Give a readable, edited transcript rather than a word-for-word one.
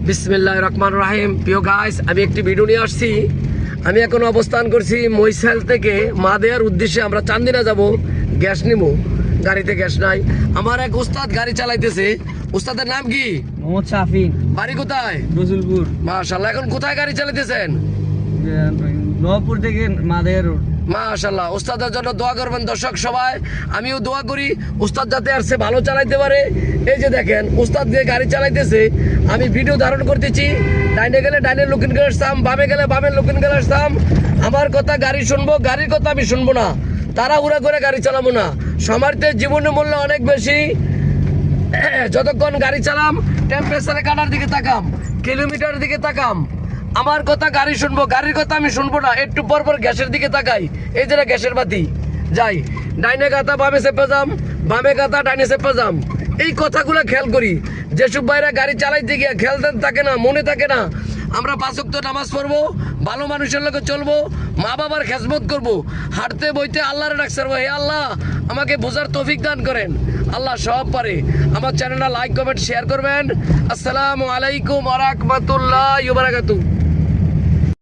বিসমিল্লাহির রহমানির রহিম। প্রিয় গাইস, আমি একটি ভিডিও নিয়ে আসছি। আমি এখন অবস্থান করছি মহিষাল থেকে মাদেয়ার উদ্দেশ্যে। আমরা চান্দিনা যাব, গ্যাস নিব, গাড়িতে গ্যাস নাই। আমার এক উস্তাদ গাড়ি চালাইতেছে। উস্তাদের নাম কি? মোহাম্মদ শাফিন। বাড়ি কোথায়? রসুলপুর। মাশাআল্লাহ। এখন কোথায় গাড়ি চালাইতেছেন? নবপুর থেকে মাদের রোড। মাশাআল্লাহ। উস্তাদের জন্য দোয়া করবেন দর্শক সবাই। আমিও দোয়া করি উস্তাদ যাতে আর সে ভালো চালাইতে পারে। এই যে দেখেন উস্তাদ দিয়ে গাড়ি চালাইতেছে, আমি ভিডিও ধারণ করতেছি। ডাইনে গেলে ডাইনের লোকিন গেলে আসতাম, বামে গেলে বামের লোকিন গেলে আসতাম। আমার কথা গাড়ি শুনবো, গাড়ির কথা আমি শুনবো না। তারা উড়া করে গাড়ি চালাবো না। সমাজের জীবনের মূল্য অনেক বেশি। যতক্ষণ গাড়ি চালাম টেম্পারেচারে কাটার দিকে তাকাম, কিলোমিটারের দিকে তাকাম। আমার কথা গাড়ি শুনবো, গাড়ির কথা আমি শুনবো না। একটু পর পর গ্যাসের দিকে তাকাই, এই যে গ্যাসের বাতি যাই, ডাইনে গাতা বামে চেপে যাম, বামে গাতা ডাইনে চেপে যাম। এই কথাগুলো খেয়াল করি। যেসব ভাইরা গাড়ি চালাইতে গিয়ে খেয়াল থাকে না, মনে থাকে না। আমরা 5 ওয়াক্ত নামাজ পড়বো, ভালো মানুষের লোকে চলবো, মা বাবার খেজমত করবো, হাঁটতে বইতে আল্লাহরে ডাকতে পারবো। হে আল্লাহ, আমাকে বোঝার তৌফিক দান করেন। আল্লাহ সব পারে। আমার চ্যানেলটা লাইক কমেন্ট শেয়ার করবেন। আসসালামু আলাইকুম ওয়া রাহমাতুল্লাহি ওয়া বারাকাতুহু।